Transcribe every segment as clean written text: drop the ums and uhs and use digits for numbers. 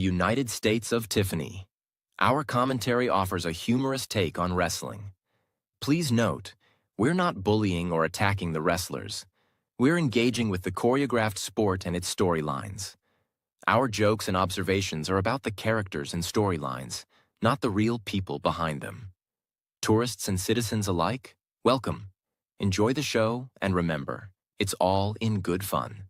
United States of Tiffany. Our commentary offers a humorous take on wrestling. Please note, we're not bullying or attacking the wrestlers. We're engaging with the choreographed sport and its storylines. Our jokes and observations are about the characters and storylines, not the real people behind them. Tourists and citizens alike, welcome. Enjoy the show, and remember, it's all in good fun.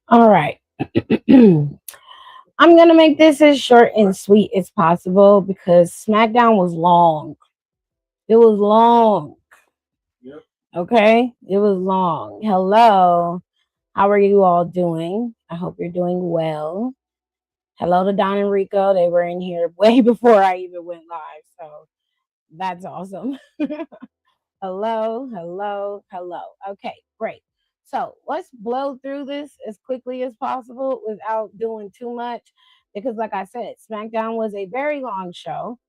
All right. I'm going to make this as short and sweet as possible because SmackDown was long. It was long. Yep. Okay? It was long. Hello. How are you all doing? I hope you're doing well. Hello to Don and Rico. They were in here way before I even went live. So that's awesome. Hello, hello, hello. Okay, great. So let's blow through this as quickly as possible without doing too much. Because, like I said, SmackDown was a very long show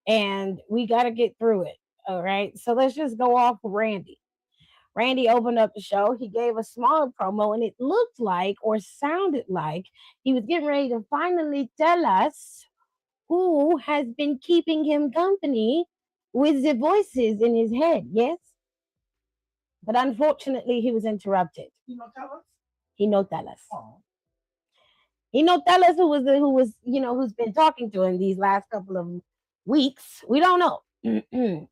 and we got to get through it. All right. So let's just go off with Randy. Randy opened up the show. He gave a smaller promo, and it looked like or sounded like he was getting ready to finally tell us who has been keeping him company with the voices in his head. Yes? But unfortunately, he was interrupted. You know, tell us. He no tell us. Oh. He no tell us who's been talking to him these last couple of weeks. We don't know.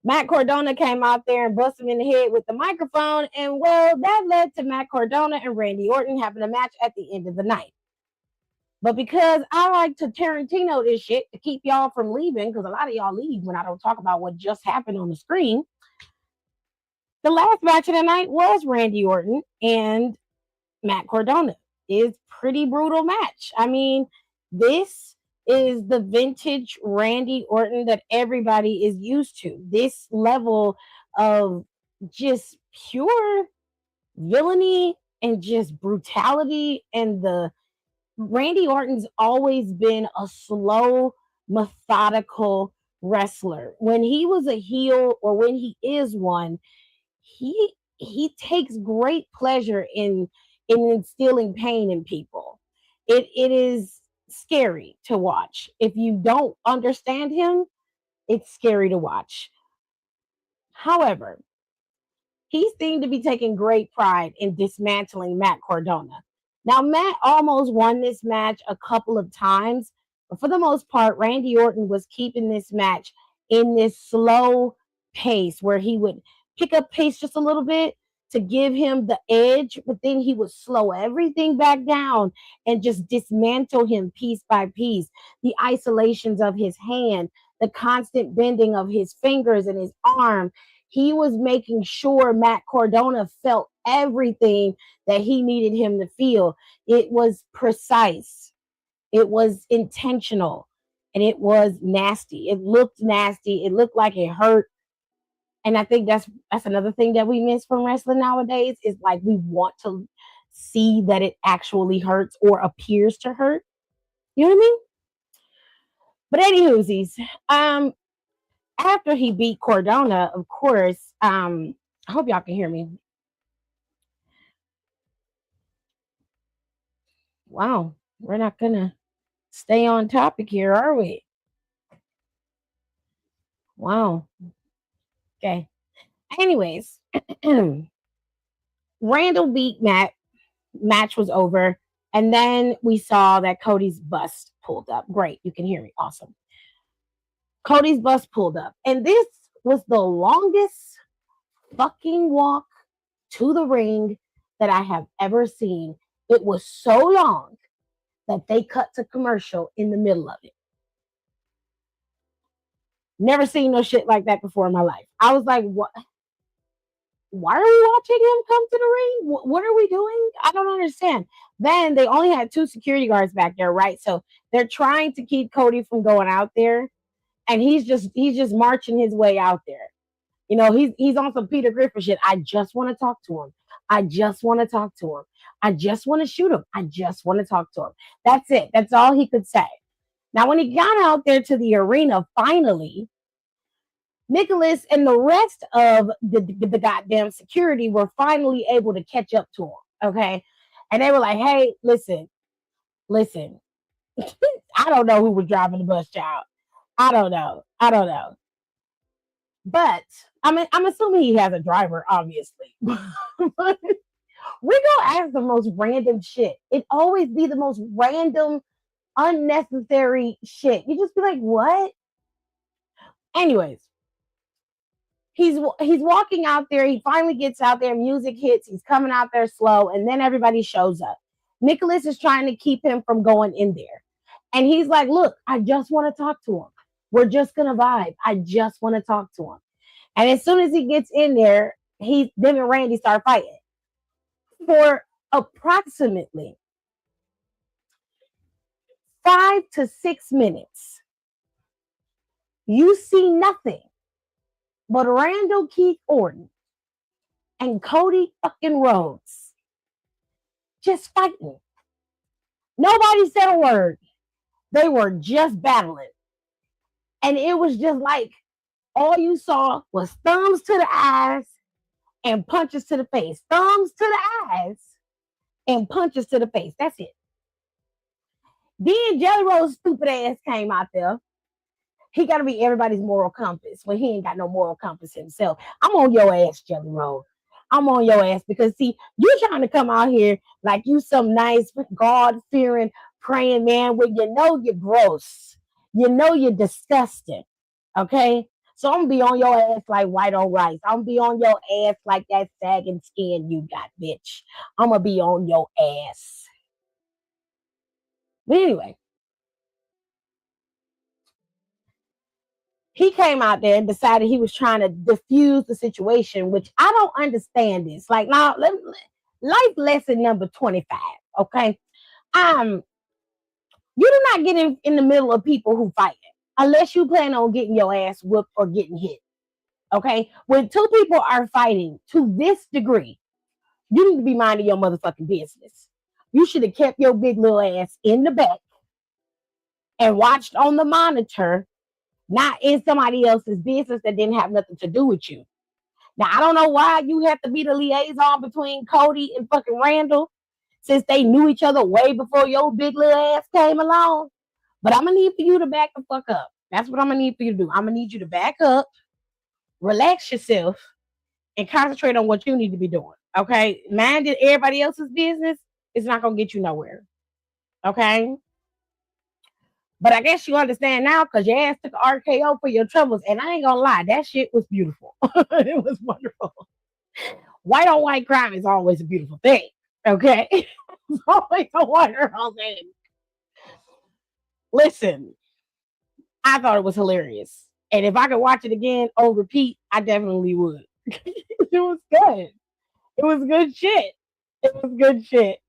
Matt Cardona came out there and busted him in the head with the microphone, and well, that led to Matt Cardona and Randy Orton having a match at the end of the night. But because I like to Tarantino this shit to keep y'all from leaving, because a lot of y'all leave when I don't talk about what just happened on the screen, the last match of the night was Randy Orton and Matt Cardona. It's pretty brutal match. I mean, this is the vintage Randy Orton that everybody is used to. This level of just pure villainy and just brutality, and the Randy Orton's always been a slow methodical wrestler. When he was a heel or when he is one, he takes great pleasure in instilling pain in people. It is scary to watch. If you don't understand him, it's scary to watch. However, he seemed to be taking great pride in dismantling Matt Cardona. Now, Matt almost won this match a couple of times, but for the most part, Randy Orton was keeping this match in this slow pace where he would pick up pace just a little bit to give him the edge, but then he would slow everything back down and just dismantle him piece by piece. The isolations of his hand, the constant bending of his fingers and his arm, he was making sure Matt Cardona felt everything that he needed him to feel. It was precise, it was intentional, and it was nasty. It looked nasty. It looked like it hurt. And I think that's another thing that we miss from wrestling nowadays is like we want to see that it actually hurts or appears to hurt. You know what I mean? But anywhoosies, after he beat Cardona, of course, I hope y'all can hear me. Wow, we're not gonna stay on topic here, are we? Wow. Okay. Anyways, Randall beat Matt. Match was over. And then we saw that Cody's bus pulled up. Great. You can hear me. Awesome. Cody's bus pulled up. And this was the longest fucking walk to the ring that I have ever seen. It was so long that they cut to commercial in the middle of it. Never seen no shit like that before in my life. I was like, what? Why are we watching him come to the ring? What are we doing? I don't understand. Then they only had 2 security guards back there, right? So they're trying to keep Cody from going out there, and he's just marching his way out there. You know, he's on some Peter Griffin shit. I just want to talk to him. I just want to talk to him. I just want to shoot him. I just want to talk to him. That's it. That's all he could say. Now, when he got out there to the arena, finally, Nicholas and the rest of the goddamn security were finally able to catch up to him. Okay. And they were like, hey, listen. I don't know who was driving the bus, child. I don't know. But I'm assuming he has a driver, obviously. We gonna ask the most random shit. It always be the most random, unnecessary shit. You just be like, what? Anyways, he's walking out there. He finally gets out there. Music hits. He's coming out there slow, and then everybody shows up. Nicholas is trying to keep him from going in there, and he's like, "Look, I just want to talk to him. We're just gonna vibe. I just want to talk to him." And as soon as he gets in there, them and Randy start fighting for approximately 5 to 6 minutes. You see nothing but Randall Keith Orton and Cody fucking Rhodes just fighting. Nobody said a word. They were just battling. And it was just like all you saw was thumbs to the eyes and punches to the face. Thumbs to the eyes and punches to the face. That's it. Then Jelly Roll's stupid ass came out there. He got to be everybody's moral compass when he ain't got no moral compass himself. I'm on your ass, Jelly Roll. I'm on your ass because, see, you're trying to come out here like you some nice, God-fearing, praying man when you know you're gross. You know you're disgusting, okay? So I'm going to be on your ass like white on rice. I'm going to be on your ass like that sagging skin you got, bitch. I'm going to be on your ass. But anyway, he came out there and decided he was trying to diffuse the situation, which I don't understand this. Like, now, life lesson number 25, okay? You do not get in the middle of people who fight unless you plan on getting your ass whooped or getting hit, okay? When 2 people are fighting to this degree, you need to be minding your motherfucking business. You should have kept your big little ass in the back and watched on the monitor, not in somebody else's business that didn't have nothing to do with you. Now, I don't know why you have to be the liaison between Cody and fucking Randall, since they knew each other way before your big little ass came along. But I'm gonna need for you to back the fuck up. That's what I'm gonna need for you to do. I'm gonna need you to back up, relax yourself, and concentrate on what you need to be doing. Okay? Mind everybody else's business, it's not gonna get you nowhere. Okay? But I guess you understand now because your ass took RKO for your troubles. And I ain't gonna lie, that shit was beautiful. It was wonderful. White on white crime is always a beautiful thing. Okay? It's always a wonderful thing. Listen, I thought it was hilarious. And if I could watch it again on repeat, I definitely would. It was good. It was good shit. It was good shit.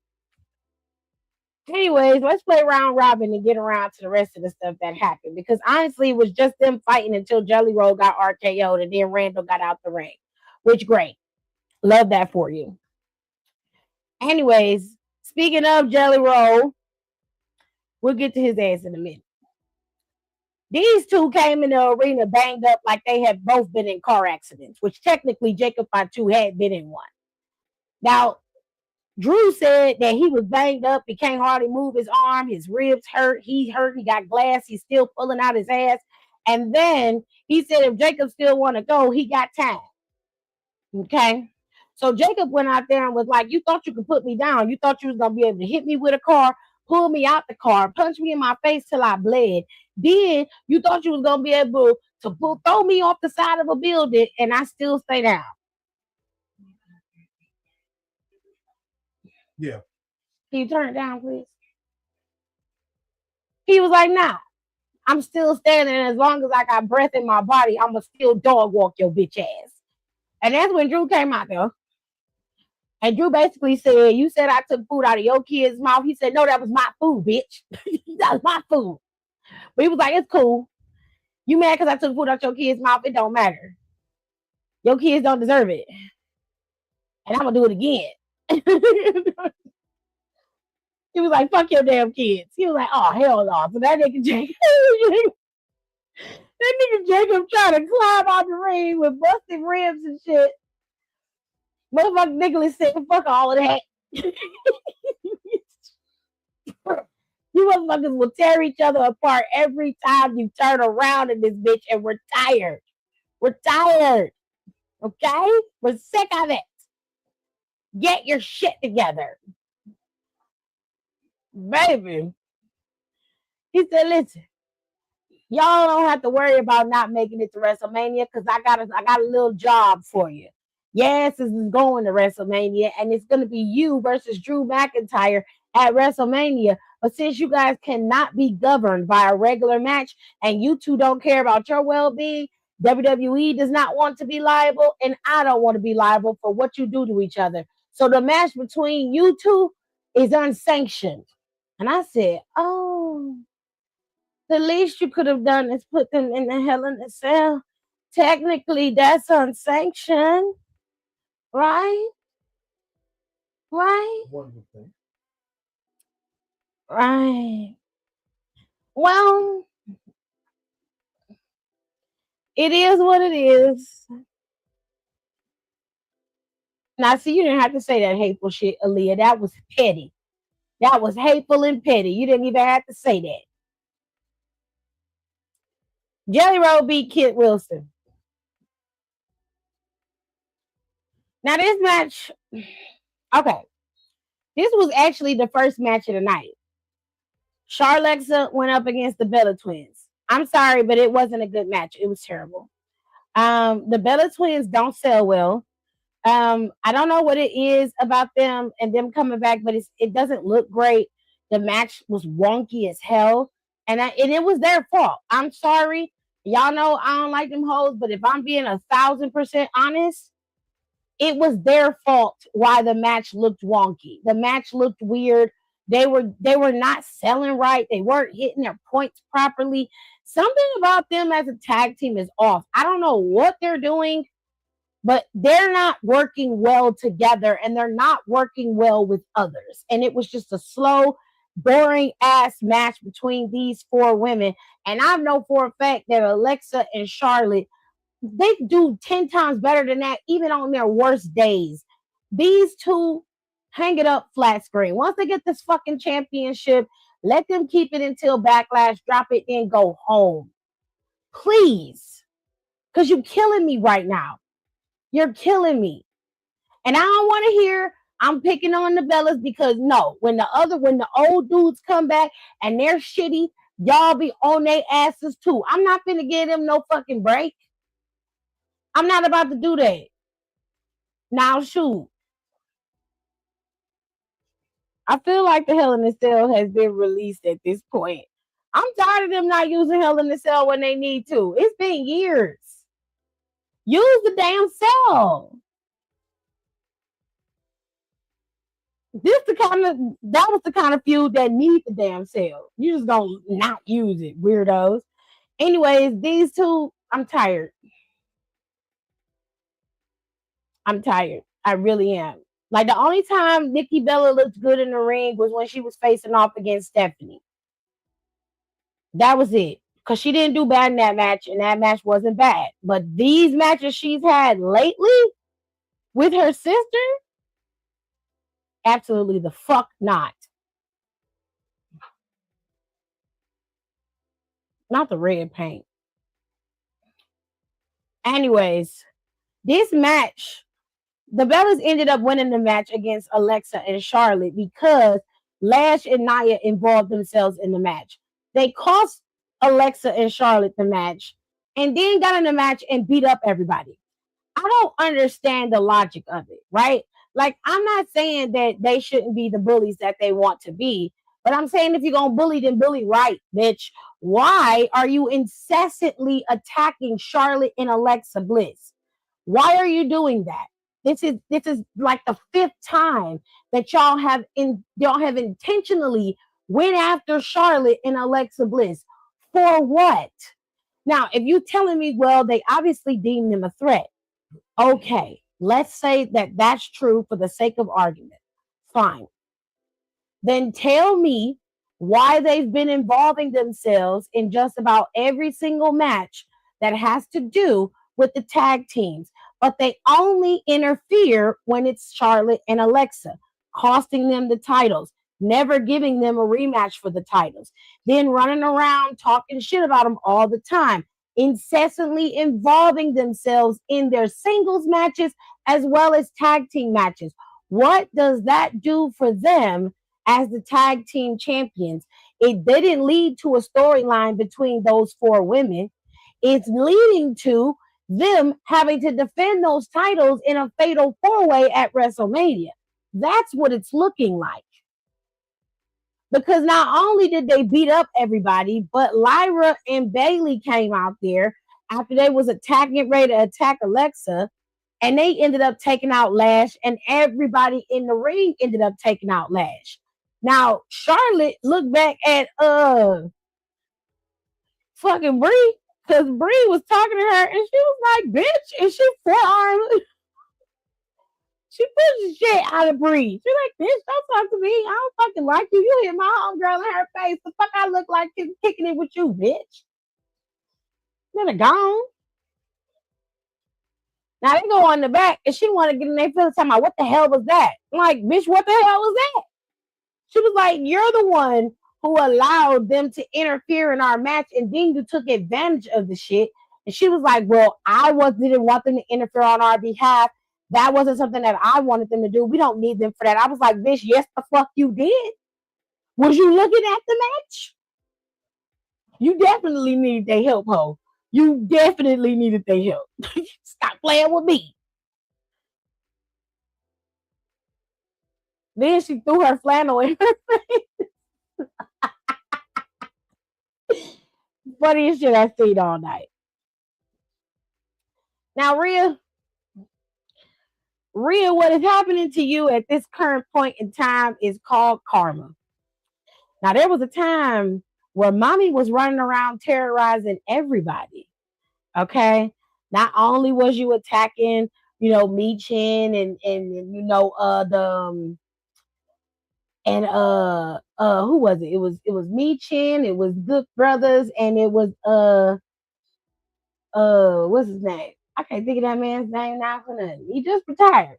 Anyways, let's play round robin and get around to the rest of the stuff that happened. Because honestly, it was just them fighting until Jelly Roll got RKO'd and then Randall got out the ring. Which, great. Love that for you. Anyways, speaking of Jelly Roll, we'll get to his ass in a minute. These two came in the arena banged up like they had both been in car accidents, which technically Jacob Fatu had been in one. Now, Drew said that he was banged up. He can't hardly move his arm. His ribs hurt. He got glass. He's still pulling out his ass. And then he said if Jacob still want to go, he got time. Okay? So Jacob went out there and was like, you thought you could put me down. You thought you was going to be able to hit me with a car, pull me out the car, punch me in my face till I bled. Then you thought you was going to be able to throw me off the side of a building and I still stay down. Yeah. Can you turn it down, please? He was like, nah, I'm still standing. As long as I got breath in my body, I'm going to still dog walk your bitch ass. And that's when Drew came out there. And Drew basically said, you said I took food out of your kid's mouth. He said, no, that was my food, bitch. That was my food. But he was like, it's cool. You mad because I took food out your kid's mouth? It don't matter. Your kids don't deserve it. And I'm going to do it again. He was like, fuck your damn kids. He was like, oh, hell no. So that nigga Jacob trying to climb out the ring with busted ribs and shit. Motherfucker Nicholas said, fuck all of that. You motherfuckers will tear each other apart every time you turn around in this bitch, and we're tired. We're tired. Okay? We're sick of it. Get your shit together. Baby. He said, listen, y'all don't have to worry about not making it to WrestleMania because I got a little job for you. Yes, this is going to WrestleMania, and it's going to be you versus Drew McIntyre at WrestleMania. But since you guys cannot be governed by a regular match and you two don't care about your well-being, WWE does not want to be liable, and I don't want to be liable for what you do to each other. So the match between you two is unsanctioned. And I said, oh, the least you could have done is put them in the Hell in a Cell. Technically, that's unsanctioned. Right? Right? Wonderful thing. Right. Well, it is what it is. Now, see, you didn't have to say that hateful shit, Aaliyah. That was petty. That was hateful and petty. You didn't even have to say that. Jelly Roll beat Kit Wilson. Now, this match, okay. This was actually the first match of the night. Charlexa went up against the Bella Twins. I'm sorry, but it wasn't a good match. It was terrible. The Bella Twins don't sell well. I don't know what it is about them and them coming back, but it doesn't look great. The match was wonky as hell, and it was their fault. I'm sorry. Y'all know I don't like them hoes, but if I'm being 1,000% honest, it was their fault why the match looked wonky. The match looked weird. They were not selling right. They weren't hitting their points properly. Something about them as a tag team is off. I don't know what they're doing, but they're not working well together, and they're not working well with others. And it was just a slow boring ass match between these four women. And I know for a fact that Alexa and Charlotte, they do 10 times better than that, even on their worst days. These two, hang it up flat screen. Once they get this fucking championship, let them keep it until Backlash, drop it, and go home. Please. Because you're killing me right now. You're killing me. And I don't want to hear I'm picking on the Bellas, because no, when the old dudes come back and they're shitty, y'all be on their asses too. I'm not finna give them no fucking break. I'm not about to do that. Now shoot. I feel like the Hell in a Cell has been released at this point. I'm tired of them not using Hell in a Cell when they need to. It's been years. Use the damn cell. That was the kind of feud that need the damn cell. You just don't not use it, weirdos. Anyways, these two, I'm tired. I'm tired. I really am. Like, the only time Nikki Bella looked good in the ring was when she was facing off against Stephanie. That was it. Because she didn't do bad in that match, and that match wasn't bad. But these matches she's had lately with her sister, absolutely the fuck not. Not the red paint. Anyways, this match, the Bellas ended up winning the match against Alexa and Charlotte because Lash and Nia involved themselves in the match. They cost Alexa and Charlotte the match and then got in the match and beat up everybody. I don't understand the logic of it, right? Like, I'm not saying that they shouldn't be the bullies that they want to be, but I'm saying if you're going to bully, then bully right, bitch. Why are you incessantly attacking Charlotte and Alexa Bliss? Why are you doing that? This is like the fifth time that y'all have intentionally went after Charlotte and Alexa Bliss. For what? Now, if you're telling me, well, they obviously deemed them a threat. Okay, let's say that that's true for the sake of argument. Fine. Then tell me why they've been involving themselves in just about every single match that has to do with the tag teams, but they only interfere when it's Charlotte and Alexa, costing them the titles, never giving them a rematch for the titles, then running around talking shit about them all the time, incessantly involving themselves in their singles matches as well as tag team matches. What does that do for them as the tag team champions? It didn't lead to a storyline between those four women. It's leading to them having to defend those titles in a fatal four-way at WrestleMania. That's what it's looking like. Because not only did they beat up everybody, but Lyra and Bayley came out there after they was ready to attack Alexa, and they ended up taking out Lash, and everybody in the ring ended up taking out Lash. Now, Charlotte looked back at fucking Brie, because Brie was talking to her, and she was like, bitch, and she forearmed. She pushed the shit out of Brie. She's like, bitch, don't talk to me. I don't fucking like you. You hit my homegirl in her face. The fuck I look like kicking it with you, bitch. Then it gone. Now they go on the back, and she want to get in their feelings talking about what the hell was that? I'm like, bitch, what the hell was that? She was like, you're the one who allowed them to interfere in our match, and then you took advantage of the shit. And she was like, well, didn't want them to interfere on our behalf. That wasn't something that I wanted them to do. We don't need them for that. I was like, bitch, yes, the fuck you did. Was you looking at the match? You definitely needed their help, ho. You definitely needed their help. Stop playing with me. Then she threw her flannel in her face. Funniest shit I've seen all night. Now, Rhea, what is happening to you at this current point in time is called karma. Now, there was a time where mommy was running around terrorizing everybody. Okay. Not only was you attacking, Michin and and who was it? It was Me Chin, it was Good Brothers, and it was what's his name? I can't think of that man's name now for nothing. He just retired.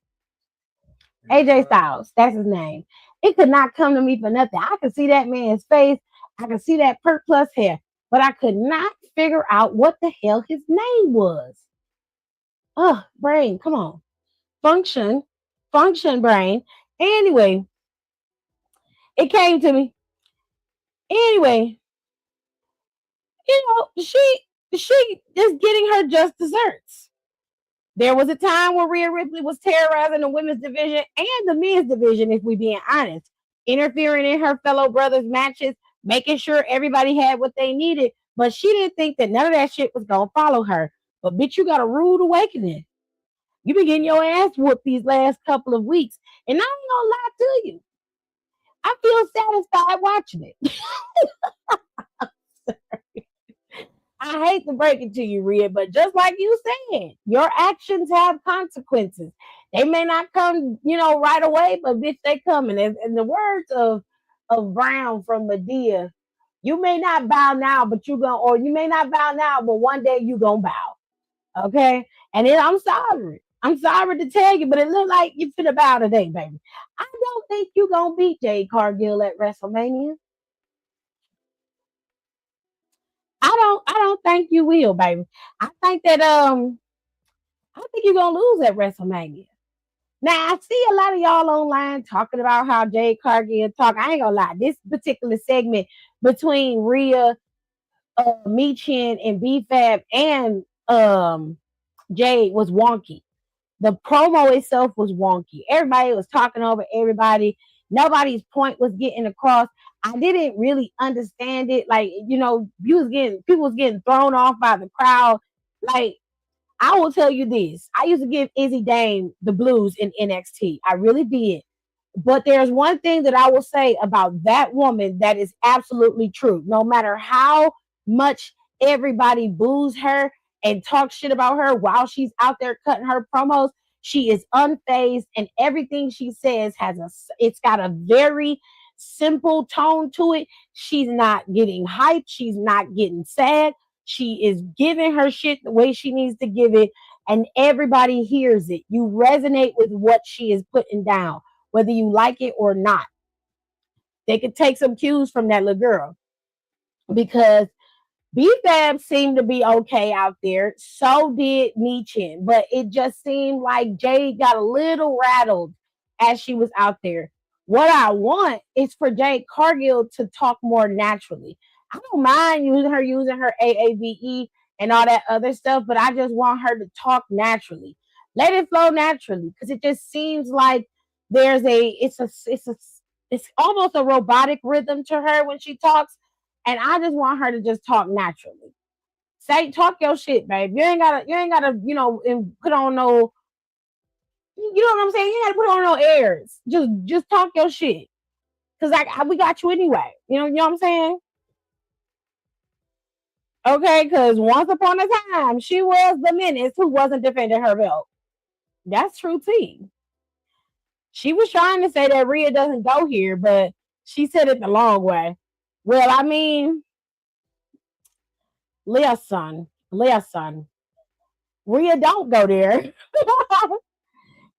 AJ Styles, that's his name. It could not come to me for nothing. I could see that man's face. I could see that perk plus hair, but I could not figure out what the hell his name was. Ugh, brain, come on. Function, function, brain. Anyway, it came to me. Anyway, she is getting her just desserts. There was a time where Rhea Ripley was terrorizing the women's division and the men's division, if we being honest, interfering in her fellow brothers' matches, making sure everybody had what they needed. But she didn't think that none of that shit was gonna follow her. But bitch, you got a rude awakening. You been getting your ass whooped these last couple of weeks. And I ain't gonna lie to you. I feel satisfied watching it. I hate to break it to you, Rhea, but just like you said, your actions have consequences. They may not come, right away, but bitch, they coming. In the words of Brown from Medea, you may not bow now, but or you may not bow now, but one day you gonna bow. Okay, and then I'm sorry. I'm sorry to tell you, but it looked like you finna bow today, baby. I don't think you gonna beat Jade Cargill at WrestleMania. I don't think you will, baby. I think that I think you're gonna lose at WrestleMania. Now I see a lot of y'all online talking about how Jade Cargill talk. I ain't gonna lie, this particular segment between Rhea, Michin, and B-Fab and Jade was wonky. The promo itself was wonky. Everybody was talking over everybody. Nobody's point was getting across. I didn't really understand it. Like, people was getting thrown off by the crowd. Like, I will tell you this. I used to give Izzy Dame the blues in NXT. I really did. But there's one thing that I will say about that woman that is absolutely true. No matter how much everybody boos her and talks shit about her while she's out there cutting her promos, she is unfazed, and everything she says it's got a very simple tone to it. She's not getting hyped. She's not getting sad. She is giving her shit the way she needs to give it, and everybody hears it. You resonate with what she is putting down, whether you like it or not. They could take some cues from that little girl because B-Fab seemed to be okay out there. So did Michin, but it just seemed like Jade got a little rattled as she was out there. What I want is for Jade Cargill to talk more naturally. I don't mind using her AAVE and all that other stuff, but I just want her to talk naturally. Let it flow naturally because it just seems like it's almost a robotic rhythm to her when she talks, and I just want her to just talk naturally. Say, talk your shit, babe. You ain't gotta, and put on no, you know what I'm saying? You ain't gotta put on no airs. Just talk your shit. Cause we got you anyway. You know what I'm saying? Okay, cause once upon a time, she was the menace who wasn't defending her belt. That's true too. She was trying to say that Rhea doesn't go here, but she said it the long way. Well, I mean, listen, Rhea don't go there.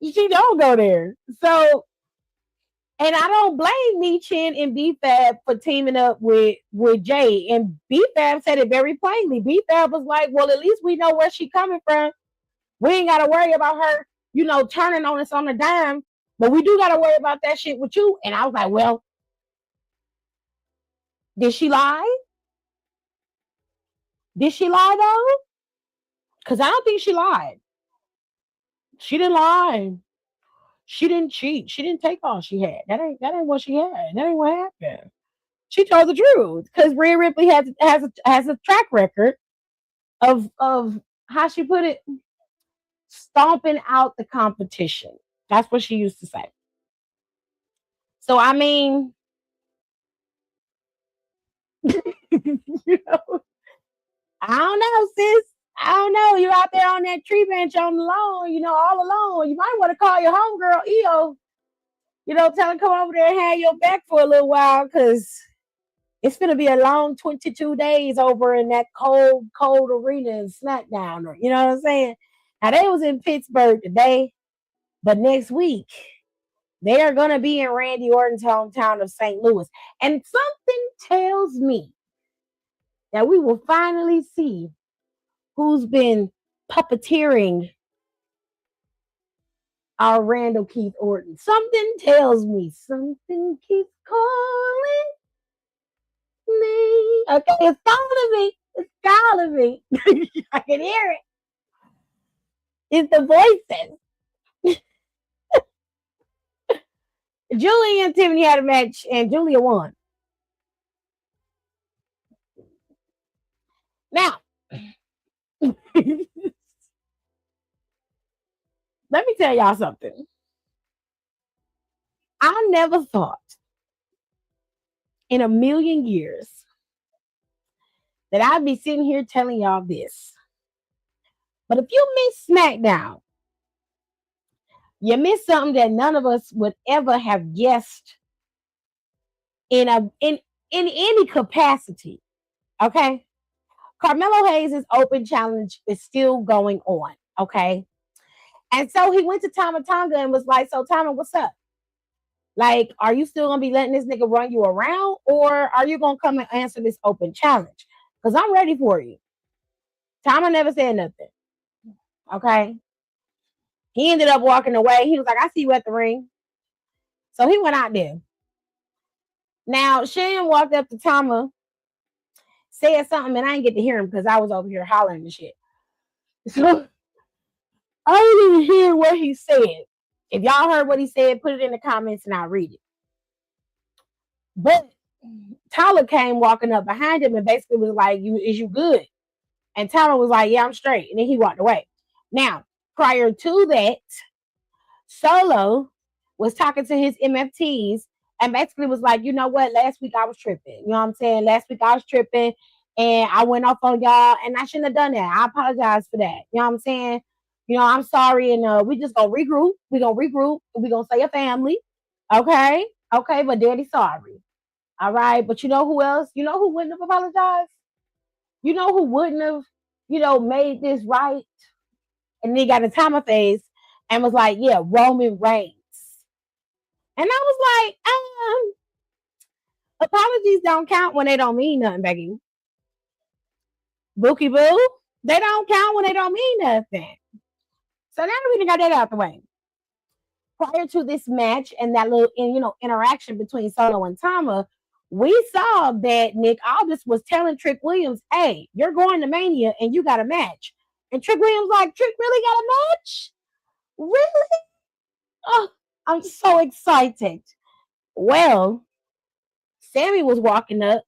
She don't go there. So, and I don't blame Michin and B-Fab for teaming up with Jay. And B-Fab said it very plainly. B-Fab was like, well, at least we know where she coming from. We ain't got to worry about her, turning on us on a dime. But we do got to worry about that shit with you. And I was like, well, did she lie? Did she lie though? Because I don't think she lied. She didn't lie. She didn't cheat. She didn't take all she had. That ain't what she had. That ain't what happened. She told the truth because Rhea Ripley has a track record of how she put it, stomping out the competition. That's what she used to say. So I mean, you know, I don't know, sis. I don't know. You're out there on that tree bench on the lawn, all alone. You might want to call your homegirl EO. Tell him come over there and have your back for a little while because it's going to be a long 22 days over in that cold, cold arena in SmackDown. Or, you know what I'm saying? Now, they was in Pittsburgh today, but next week, they are going to be in Randy Orton's hometown of St. Louis. And something tells me that we will finally see who's been puppeteering our Randall Keith Orton. Something tells me something keeps calling me. Okay, it's calling me. It's calling me. I can hear it. It's the voices. Julia and Tiffany had a match, and Julia won. Now, let me tell y'all something. I never thought in a million years that I'd be sitting here telling y'all this. But if you miss SmackDown, you miss something that none of us would ever have guessed in any capacity. Okay? Carmelo Hayes' open challenge is still going on. Okay. And so he went to Tama Tonga and was like, so Tama, what's up? Like, are you still gonna be letting this nigga run you around, or are you gonna come and answer this open challenge? Because I'm ready for you. Tama never said nothing. Okay. He ended up walking away. He was like, I see you at the ring. So he went out there. Now, Shane walked up to Tama, said something, and I didn't get to hear him because I was over here hollering and shit. So I didn't even hear what he said. If y'all heard what he said, put it in the comments and I'll read it. But Tyler came walking up behind him and basically was like, is you good? And Tyler was like, yeah, I'm straight. And then he walked away. Now, prior to that, Solo was talking to his MFTs and basically was like, you know what? Last week I was tripping. You know what I'm saying? Last week I was tripping and I went off on y'all and I shouldn't have done that. I apologize for that. You know what I'm saying? I'm sorry. And we just gonna regroup. We're gonna regroup. We're gonna say a family. Okay. Okay. But daddy's sorry. All right. But you know who else? You know who wouldn't have apologized? You know who wouldn't have, made this right? And then he got a Tama face and was like, yeah, Roman Reigns. And I was like, apologies don't count when they don't mean nothing, Becky. Bookie Boo, they don't count when they don't mean nothing. So now we got that out the way. Prior to this match and that little, interaction between Solo and Tama, we saw that Nick Aldis was telling Trick Williams, hey, you're going to Mania and you got a match. And Trick Williams like, Trick really got a match? Really? Oh, I'm so excited. Well, Sammy was walking up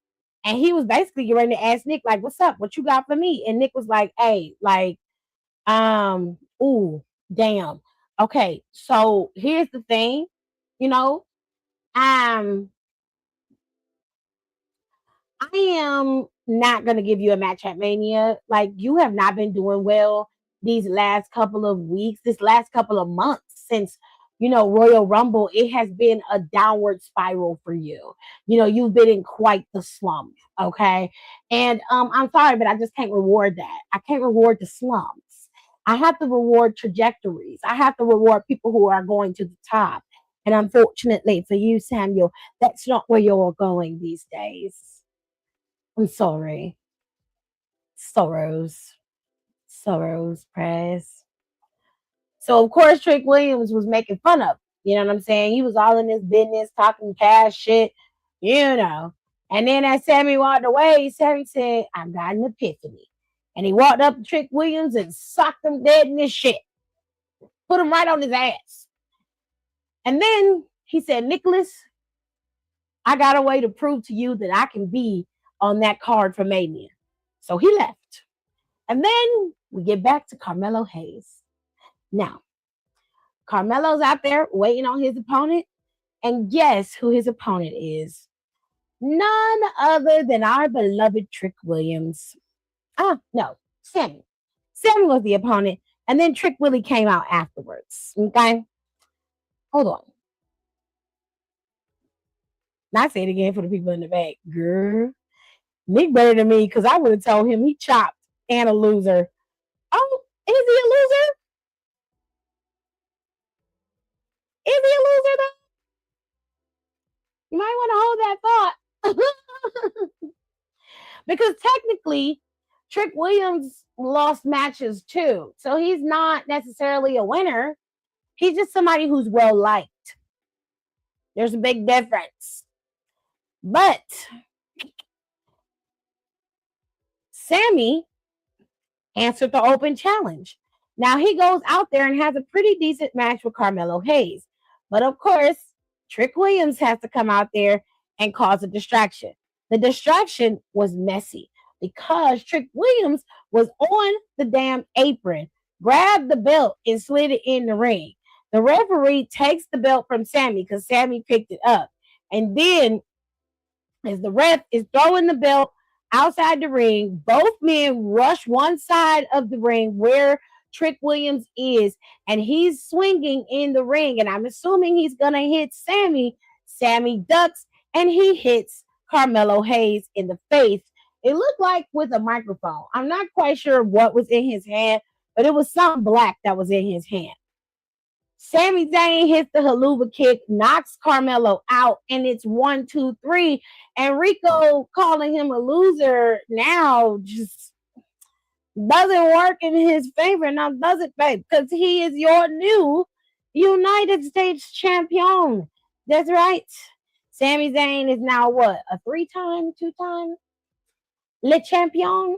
and he was basically getting ready to ask Nick, like, what's up? What you got for me? And Nick was like, hey, like, ooh, damn. Okay, so here's the thing, I am not gonna give you a match at Mania. Like, you have not been doing well these last couple of weeks, this last couple of months since Royal Rumble. It has been a downward spiral for you. You've been in quite the slump. Okay. And I'm sorry, but I just can't reward that. I can't reward the slumps. I have to reward trajectories. I have to reward people who are going to the top. And unfortunately for you, Samuel, that's not where you're going these days. I'm sorry. Sorrows. Press. So of course Trick Williams was making fun of him. You know what I'm saying? He was all in his business, talking cash shit, And then as Sammy walked away, Sammy said, I got an epiphany. And he walked up to Trick Williams and socked him dead in his shit. Put him right on his ass. And then he said, Nicholas, I got a way to prove to you that I can be on that card for Mania. So he left. And then we get back to Carmelo Hayes. Now, Carmelo's out there waiting on his opponent. And guess who his opponent is? None other than our beloved Trick Williams. No, Sammy. Sammy was the opponent. And then Trick Willie came out afterwards. Okay? Hold on. Not say it again for the people in the back. Girl, Nick better than me because I would have told him he chopped and a loser. Oh, is he a loser? Is he a loser though? You might want to hold that thought. Because technically, Trick Williams lost matches too. So he's not necessarily a winner. He's just somebody who's well liked. There's a big difference. But Sammy answered the open challenge. Now he goes out there and has a pretty decent match with Carmelo Hayes. But of course, Trick Williams has to come out there and cause a distraction. The distraction was messy because Trick Williams was on the damn apron, grabbed the belt, and slid it in the ring. The referee takes the belt from Sammy because Sammy picked it up. And then, as the ref is throwing the belt outside the ring, both men rush one side of the ring where Trick Williams is, and he's swinging in the ring. And I'm assuming he's going to hit Sammy. Sammy ducks, and he hits Carmelo Hayes in the face. It looked like with a microphone. I'm not quite sure what was in his hand, but it was something black that was in his hand. Sami Zayn hits the haluva kick, knocks Carmelo out, and it's 1, 2, 3. And Rico calling him a loser now just doesn't work in his favor. Now, does it, babe? Because he is your new United States champion. That's right. Sami Zayn is now what? A 3-time, 2-time Le Champion?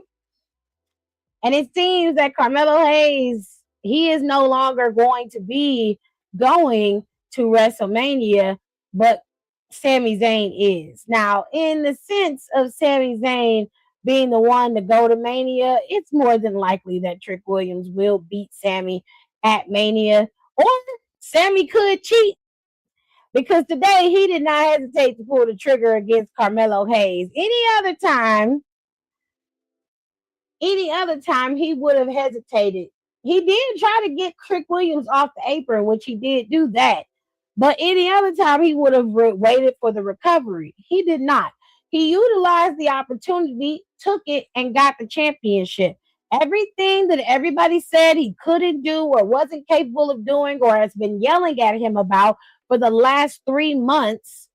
And it seems that Carmelo Hayes, he is no longer going to be going to WrestleMania, but Sami Zayn is. Now, in the sense of Sami Zayn being the one to go to Mania, it's more than likely that Trick Williams will beat Sami at Mania. Or Sami could cheat because today he did not hesitate to pull the trigger against Carmelo Hayes. Any other time he would have hesitated. He did try to get Trick Williams off the apron, which he did do that. But any other time he would have waited for the recovery. He did not. He utilized the opportunity, took it, and got the championship. Everything that everybody said he couldn't do or wasn't capable of doing or has been yelling at him about for the last 3 months,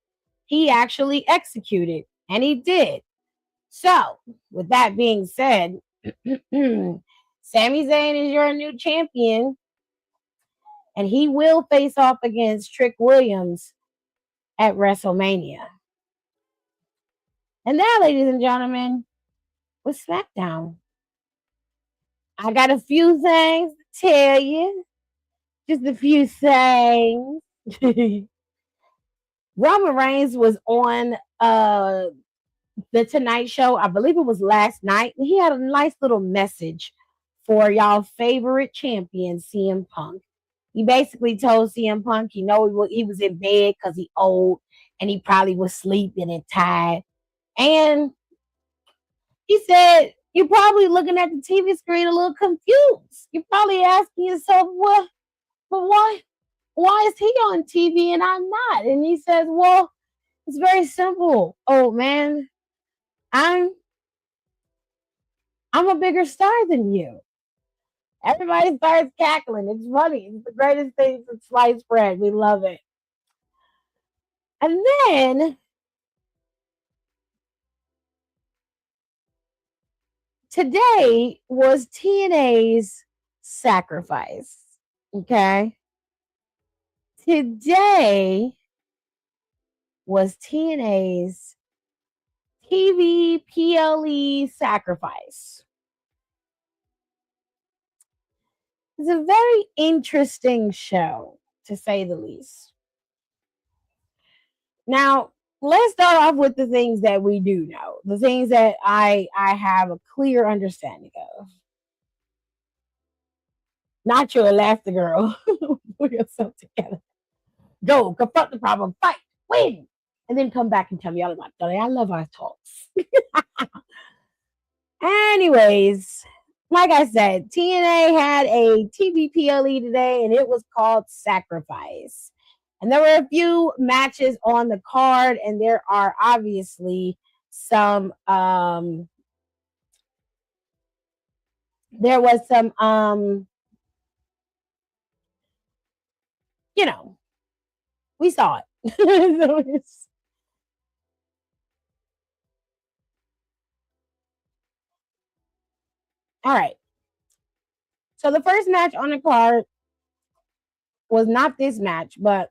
he actually executed, and he did. So, with that being said, Sami Zayn is your new champion, and he will face off against Trick Williams at WrestleMania. And that, ladies and gentlemen, was SmackDown. I got a few things to tell you. Just a few things. Roman Reigns was on the Tonight Show. I believe it was last night. And he had a nice little message for y'all favorite champion, CM Punk. He basically told CM Punk, he was in bed because he old and he probably was sleeping and tired. And he said, you're probably looking at the TV screen a little confused. You're probably asking yourself, well, but why is he on TV and I'm not? And he says, well, it's very simple. Oh man, I'm a bigger star than you. Everybody starts cackling. It's funny. It's the greatest thing since sliced bread. We love it. And then today was TNA's sacrifice. Okay. Today was TNA's TV PLE sacrifice. It's a very interesting show, to say the least. Now, let's start off with the things that we do know, the things that I have a clear understanding of. Not your Elastigirl. Put yourself together. Go, confront the problem, fight, win, and then come back and tell me all about it. I love our talks. Anyways, like I said, TNA had a TV PLE today, and it was called Sacrifice. And there were a few matches on the card, and there are obviously some there was some you know, we saw it. So all right. So the first match on the card was not this match, but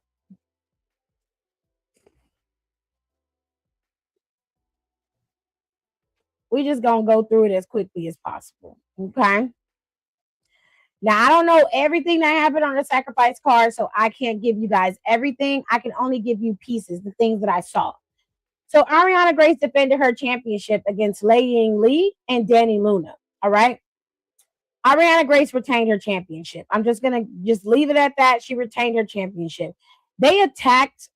we just gonna go through it as quickly as possible. Okay. Now I don't know everything that happened on the sacrifice card, so I can't give you guys everything. I can only give you pieces, the things that I saw. So Ariana Grace defended her championship against Lei Ying Lee and Danny Luna. All right. Ariana Grace retained her championship. I'm just gonna just leave it at that. She retained her championship. They attacked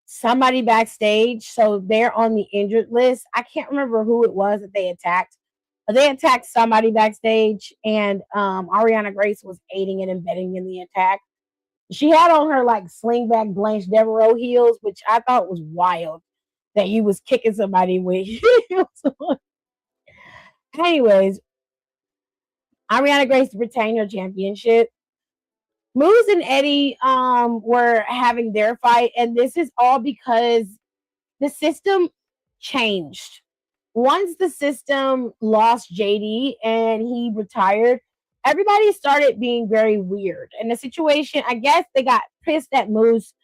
somebody backstage, so they're on the injured list. I can't remember who it was that they attacked. But they attacked somebody backstage, and Ariana Grace was aiding and abetting in the attack. She had on her like slingback Blanche Devereaux heels, which I thought was wild that you was kicking somebody with heels on. Anyways, Ariana Grace retained her championship. Moose and Eddie were having their fight, and this is all because the system changed. Once the system lost JD and he retired, everybody started being very weird. And the situation, I guess they got pissed at Moose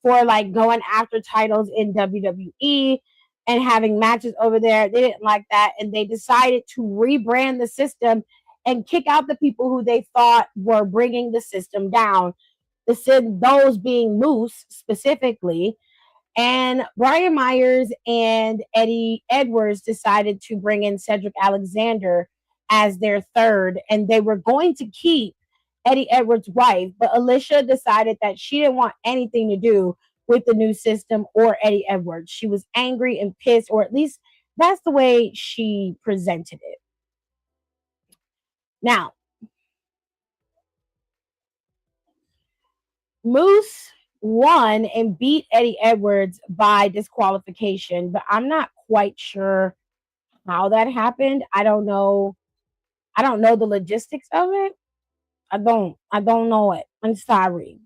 for like going after titles in WWE and having matches over there. They didn't like that, and they decided to rebrand the system and kick out the people who they thought were bringing the system down. Those being Moose specifically, and Brian Myers and Eddie Edwards decided to bring in Cedric Alexander as their third, and they were going to keep Eddie Edwards' wife, but Alicia decided that she didn't want anything to do with the new system or Eddie Edwards. She was angry and pissed, or at least that's the way she presented it. Now, Moose won and beat Eddie Edwards by disqualification, but I'm not quite sure how that happened. I don't know. I don't know the logistics of it. I don't know it. I'm sorry.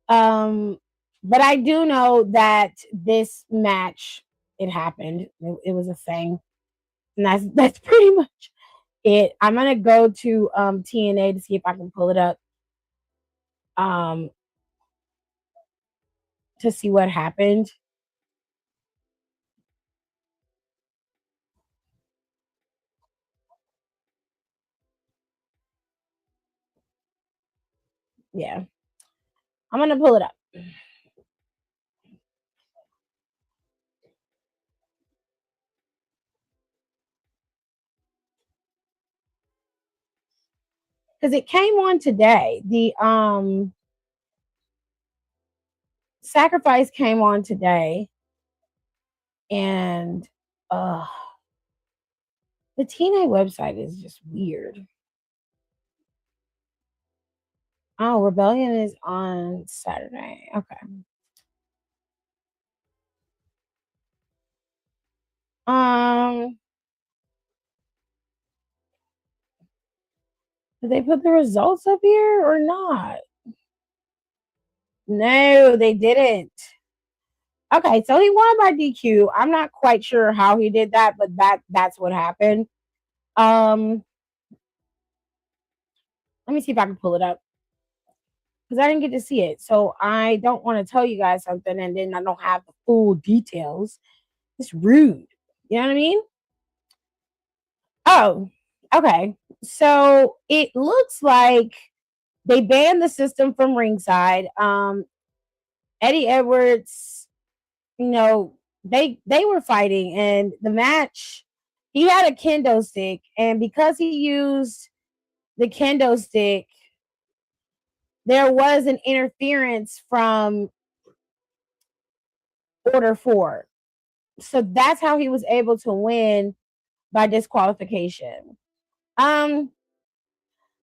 Um but I do know that this match it happened. It was a thing. And that's pretty much it. I'm gonna go to TNA to see if I can pull it up. Um to see what happened. Yeah. I'm gonna pull it up. Because it came on today. The sacrifice came on today, and uh the TNA website is just weird. Oh, Rebellion is on Saturday. Okay. Um, did they put the results up here or not? No, they didn't. Okay, so he won by DQ. I'm not quite sure how he did that, but that's what happened. Um, let me see if I can pull it up because I didn't get to see it. So I don't want to tell you guys something and then I don't have the full details. It's rude. You know what I mean? Oh, okay. So it looks like they banned the system from ringside. Eddie Edwards, they were fighting, and the match, he had a kendo stick, and because he used the kendo stick, there was an interference from Order 4. So that's how he was able to win by disqualification. Um,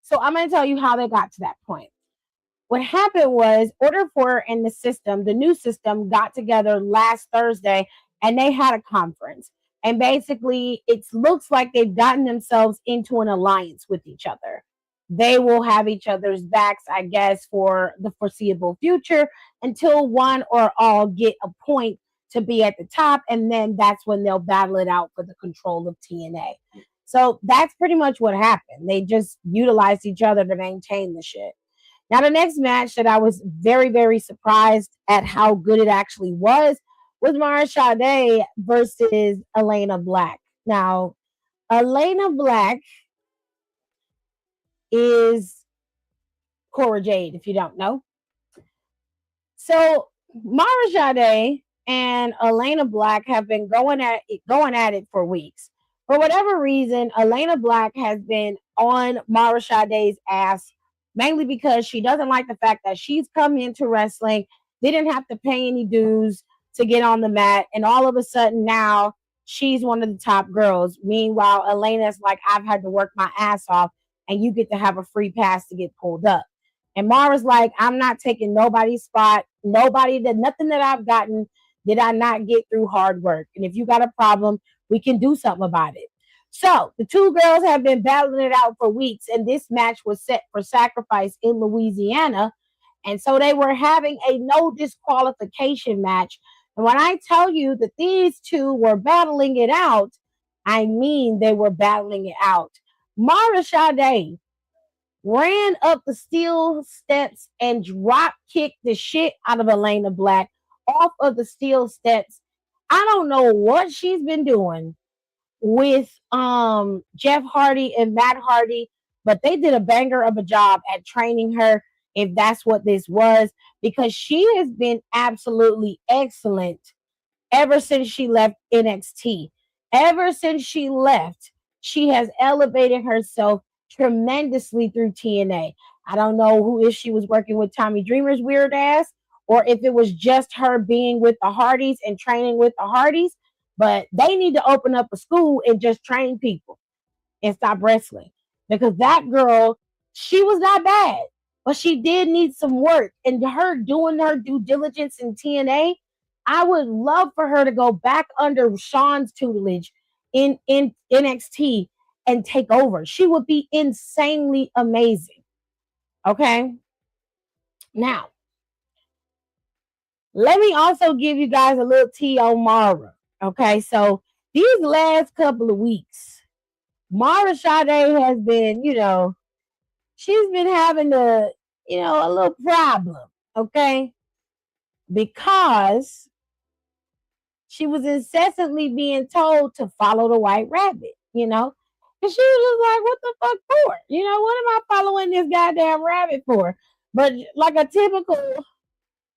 so I'm going to tell you how they got to that point. What happened was Order 4 and the new system got together last Thursday and they had a conference. And basically, it looks like they've gotten themselves into an alliance with each other. They will have each other's backs, I guess, for the foreseeable future until one or all get a point to be at the top. And then that's when they'll battle it out for the control of TNA. So that's pretty much what happened. They just utilized each other to maintain the shit. Now, the next match that I was very, very surprised at how good it actually was Mara Sade versus Elena Black. Now, Elena Black is Cora Jade, if you don't know. So, Mara Sade and Elena Black have been going at it for weeks. For whatever reason, Elena Black has been on Mara Sade's ass mainly because she doesn't like the fact that she's come into wrestling, didn't have to pay any dues to get on the mat, and all of a sudden now she's one of the top girls. Meanwhile, Elena's like, I've had to work my ass off, and you get to have a free pass to get pulled up. And Mara's like, I'm not taking nobody's spot. Nothing that I've gotten did I not get through hard work. And if you got a problem, we can do something about it. So the two girls have been battling it out for weeks, and this match was set for Sacrifice in Louisiana. And so they were having a no disqualification match. And when I tell you that these two were battling it out, I mean they were battling it out. Mara Sade ran up the steel steps and drop kicked the shit out of Elena Black off of the steel steps. I don't know what she's been doing with Jeff Hardy and Matt Hardy, but they did a banger of a job at training her, if that's what this was, because she has been absolutely excellent ever since she left NXT. Ever since she left, she has elevated herself tremendously through TNA. I don't know who if she was working with Tommy Dreamer's weird ass or if it was just her being with the Hardys and training with the Hardys, but they need to open up a school and just train people and stop wrestling. Because that girl, she was not bad, but she did need some work. And her doing her due diligence in TNA, I would love for her to go back under Sean's tutelage in NXT and take over. She would be insanely amazing. Okay. Now, let me also give you guys a little tea on Mara. Okay. So these last couple of weeks, Mara Sade has been, she's been having a little problem. Okay. Because she was incessantly being told to follow the White Rabbit, And she was just like, what the fuck for? What am I following this goddamn rabbit for? But like a typical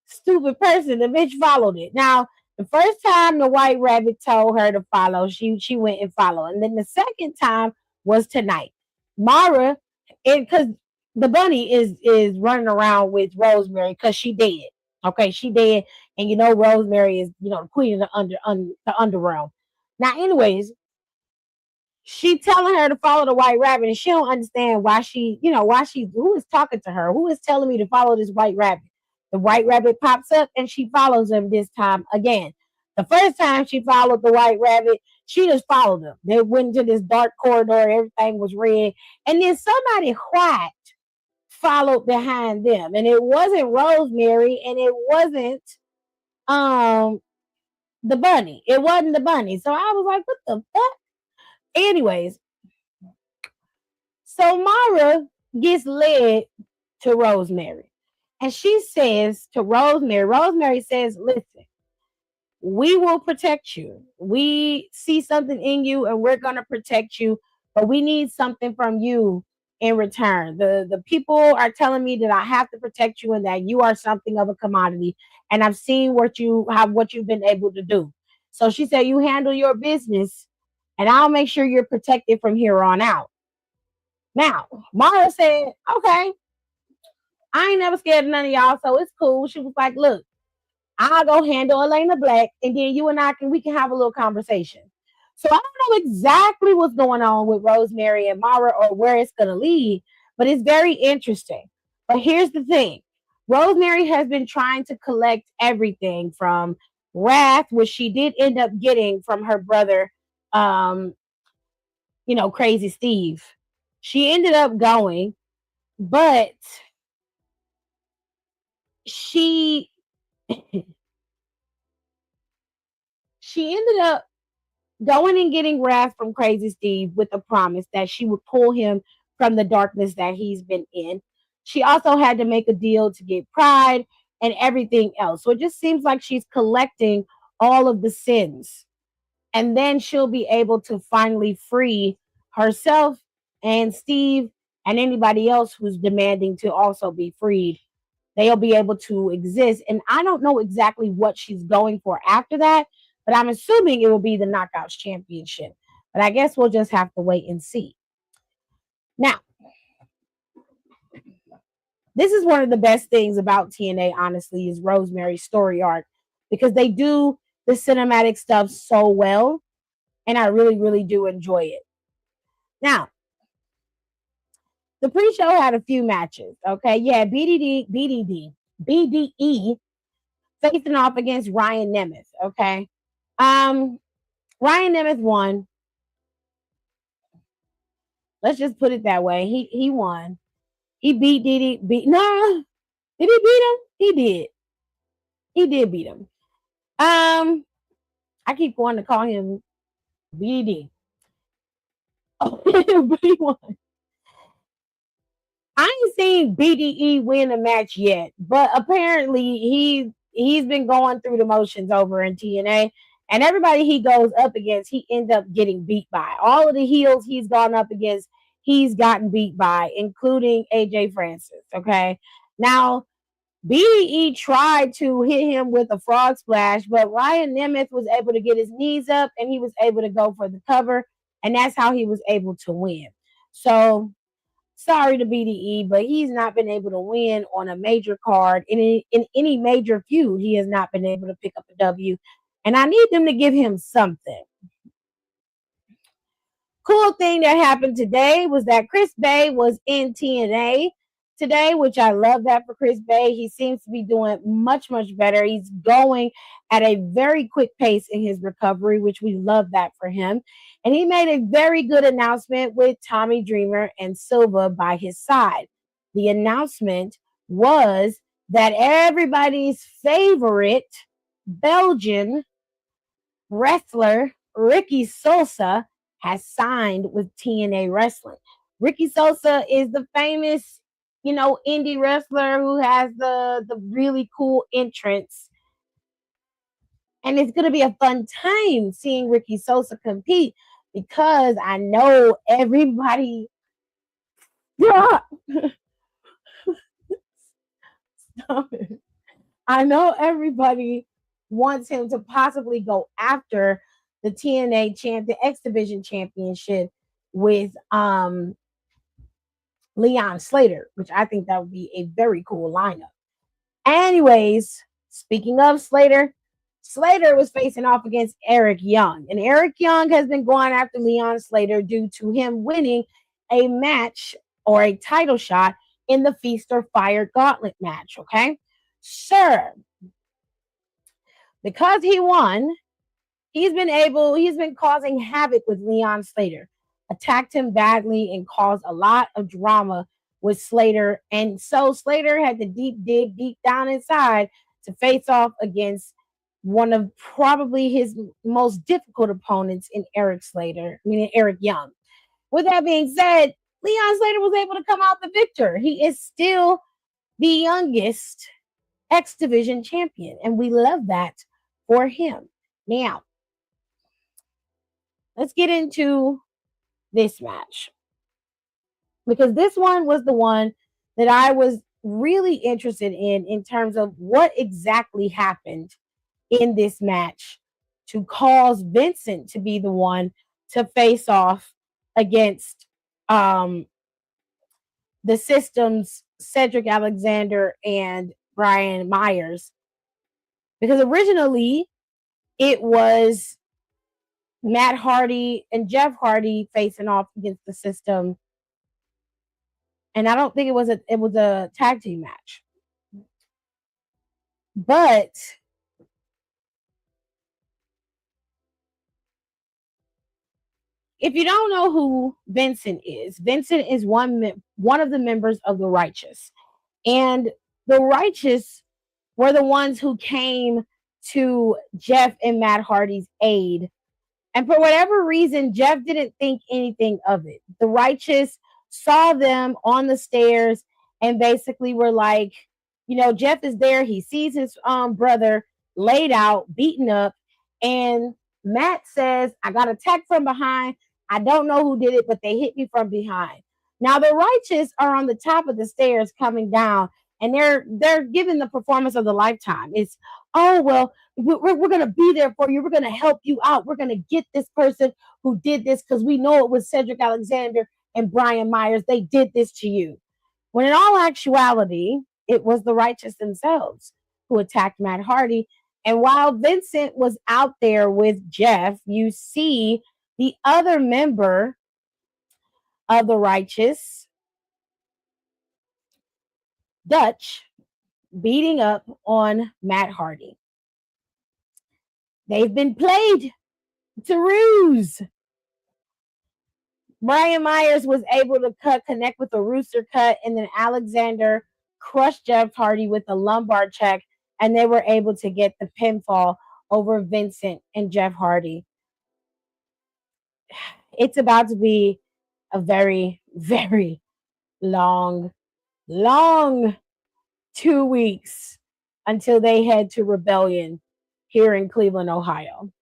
stupid person, the bitch followed it. Now, the first time the White Rabbit told her to follow, she went and followed. And then the second time was tonight. Mara, because the bunny is running around with Rosemary because she dead. Okay, she dead. And Rosemary is, the queen of the underworld. Now, anyways, she telling her to follow the White Rabbit, and she don't understand why who is talking to her? Who is telling me to follow this White Rabbit? The White Rabbit pops up and she follows him this time again. The first time she followed the White Rabbit, she just followed him. They went into this dark corridor, everything was red, and then somebody white followed behind them, and it wasn't Rosemary, and it wasn't the bunny. It wasn't the bunny. So I was like, what the fuck? Anyways, so Mara gets led to Rosemary. And she says to Rosemary says, listen, we will protect you. We see something in you and we're going to protect you, but we need something from you in return. The people are telling me that I have to protect you and that you are something of a commodity. And I've seen what you've been able to do. So she said, you handle your business and I'll make sure you're protected from here on out. Now, Mara said, okay, I ain't never scared of none of y'all, so it's cool. She was like, look, I'll go handle Elena Black, and then you and we can have a little conversation. So I don't know exactly what's going on with Rosemary and Mara or where it's going to lead, but it's very interesting. But here's the thing. Rosemary has been trying to collect everything from wrath, which she did end up getting from her brother, um, Crazy Steve. She ended up going, but she she ended up going and getting wrath from Crazy Steve with a promise that she would pull him from the darkness that he's been in. She also had to make a deal to get pride and everything else. So it just seems like she's collecting all of the sins. And then she'll be able to finally free herself and Steve and anybody else who's demanding to also be freed. They'll be able to exist. And I don't know exactly what she's going for after that, but I'm assuming it will be the Knockouts Championship. But I guess we'll just have to wait and see. Now, this is one of the best things about TNA, honestly, is Rosemary's story arc, because they do the cinematic stuff so well, and I really, really do enjoy it. Now, the pre-show had a few matches. Okay, yeah, BDE facing off against Ryan Nemeth. Okay, Ryan Nemeth won. Let's just put it that way. He won. He beat DD. No, did he beat him? He did. He did beat him. I keep wanting to call him BD. Oh, but he won. I ain't seen BDE win a match yet, but apparently he's been going through the motions over in TNA, and everybody he goes up against, he ends up getting beat by. All of the heels he's gone up against, he's gotten beat by, including AJ Francis. Okay, now BDE tried to hit him with a frog splash, but Ryan Nemeth was able to get his knees up and he was able to go for the cover, and that's how he was able to win. So sorry to BDE, but he's not been able to win on a major card in any major feud. He has not been able to pick up a W, and I need them to give him something. Cool thing that happened today was that Chris Bay was in TNA today, which I love that for Chris Bay. He seems to be doing much, much better. He's going at a very quick pace in his recovery, which we love that for him. And he made a very good announcement with Tommy Dreamer and Silva by his side. The announcement was that everybody's favorite Belgian wrestler, Ricky Sosa, has signed with TNA Wrestling. Ricky Sosa is the famous, indie wrestler who has the really cool entrance. And it's going to be a fun time seeing Ricky Sosa compete, because I know everybody. Yeah. Stop it. I know everybody wants him to possibly go after the the X Division Championship with Leon Slater, which I think that would be a very cool lineup. Anyways, speaking of Slater, Slater was facing off against Eric Young, and Eric Young has been going after Leon Slater due to him winning a match or a title shot in the Feast or Fire Gauntlet match. Okay, sir, because he won, he's been causing havoc with Leon Slater, attacked him badly and caused a lot of drama with Slater. And so Slater had to dig deep down inside to face off against one of probably his most difficult opponents in Eric Young. With that being said, Leon Slater was able to come out the victor. He is still the youngest X Division champion, and we love that for him. Now, let's get into this match, because this one was the one that I was really interested in terms of what exactly happened in this match to cause Vincent to be the one to face off against the System's Cedric Alexander and Brian Myers, because originally it was Matt Hardy and Jeff Hardy facing off against the System, and I don't think it was a tag team match. But if you don't know who Vincent is one of the members of the Righteous, and the Righteous were the ones who came to Jeff and Matt Hardy's aid. And for whatever reason, Jeff didn't think anything of it. The Righteous saw them on the stairs and basically were like, Jeff is there. He sees his brother laid out, beaten up, and Matt says, "I got attacked from behind. I don't know who did it, but they hit me from behind." Now the Righteous are on the top of the stairs coming down, and they're giving the performance of the lifetime. It's, "Oh well, we're going to be there for you. We're going to help you out. We're going to get this person who did this because we know it was Cedric Alexander and Brian Myers. They did this to you." When in all actuality, it was the Righteous themselves who attacked Matt Hardy. And while Vincent was out there with Jeff, you see the other member of the Righteous, Dutch, beating up on Matt Hardy. They've been played. It's a ruse. Brian Myers was able to connect with a rooster cut, and then Alexander crushed Jeff Hardy with a lumbar check, and they were able to get the pinfall over Vincent and Jeff Hardy. It's about to be a very, very long, long 2 weeks until they head to Rebellion here in Cleveland, Ohio.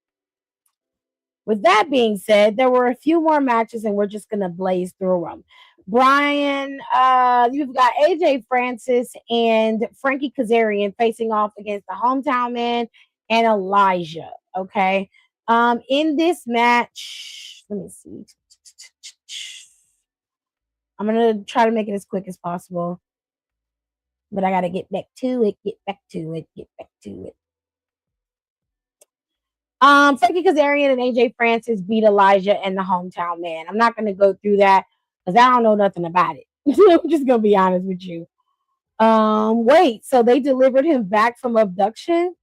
With that being said, there were a few more matches, and we're just going to blaze through them. Brian, you've got AJ Francis and Frankie Kazarian facing off against the Hometown Man and Elijah. Okay. In this match, let me see. I'm going to try to make it as quick as possible, but I got to get back to it. Frankie Kazarian and AJ Francis beat Elijah and the Hometown Man. I'm not going to go through that because I don't know nothing about it. I'm just going to be honest with you. Wait, so they delivered him back from abduction?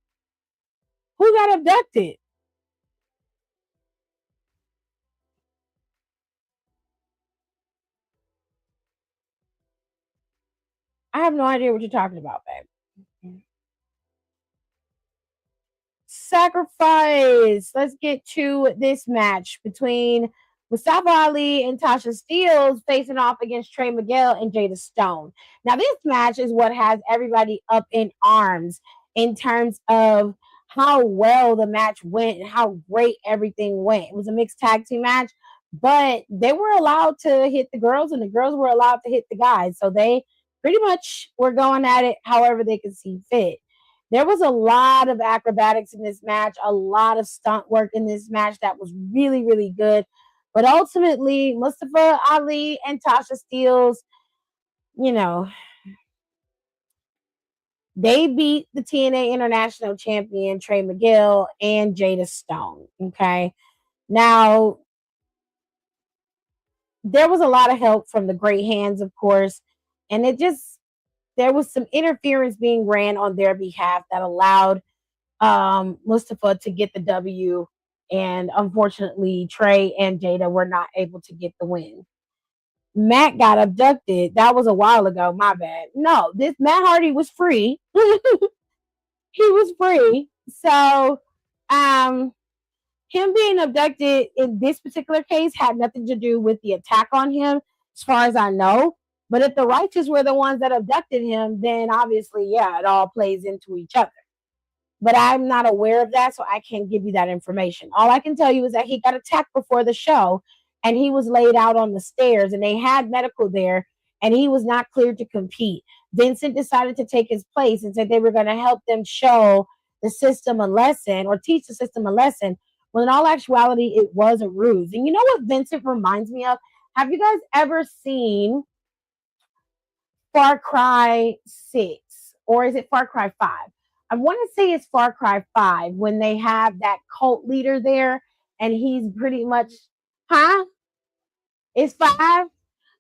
Who got abducted? I have no idea what you're talking about, babe. Sacrifice. Let's get to this match between Mustafa Ali and Tasha Steelz facing off against Trey Miguel and Jada Stone. Now, this match is what has everybody up in arms in terms of how well the match went and how great everything went. It was a mixed tag team match, but they were allowed to hit the girls and the girls were allowed to hit the guys. So they pretty much were going at it however they could see fit. There was a lot of acrobatics in this match, a lot of stunt work in this match that was really, really good. But ultimately, Mustafa Ali and Tasha Steelz, you know, they beat the TNA International Champion Trey Miguel and Jada Stone. Okay. Now, there was a lot of help from the great hands, of course. And there was some interference being ran on their behalf that allowed Mustafa to get the W. And unfortunately, Trey and Jada were not able to get the win. Matt got abducted. That was a while ago. My bad. No, this Matt Hardy was free. He was free. So, him being abducted in this particular case had nothing to do with the attack on him, as far as I know. But if the Righteous were the ones that abducted him, then obviously, yeah, it all plays into each other. But I'm not aware of that, so I can't give you that information. All I can tell you is that he got attacked before the show and he was laid out on the stairs and they had medical there and he was not cleared to compete. Vincent decided to take his place and said they were going to help them show the system a lesson or teach the system a lesson. When in all actuality, it was a ruse. And you know what Vincent reminds me of? Have you guys ever seen Far Cry 6? Or is it Far Cry 5? I want to say it's Far Cry 5 when they have that cult leader there and he's pretty much, huh? It's 5?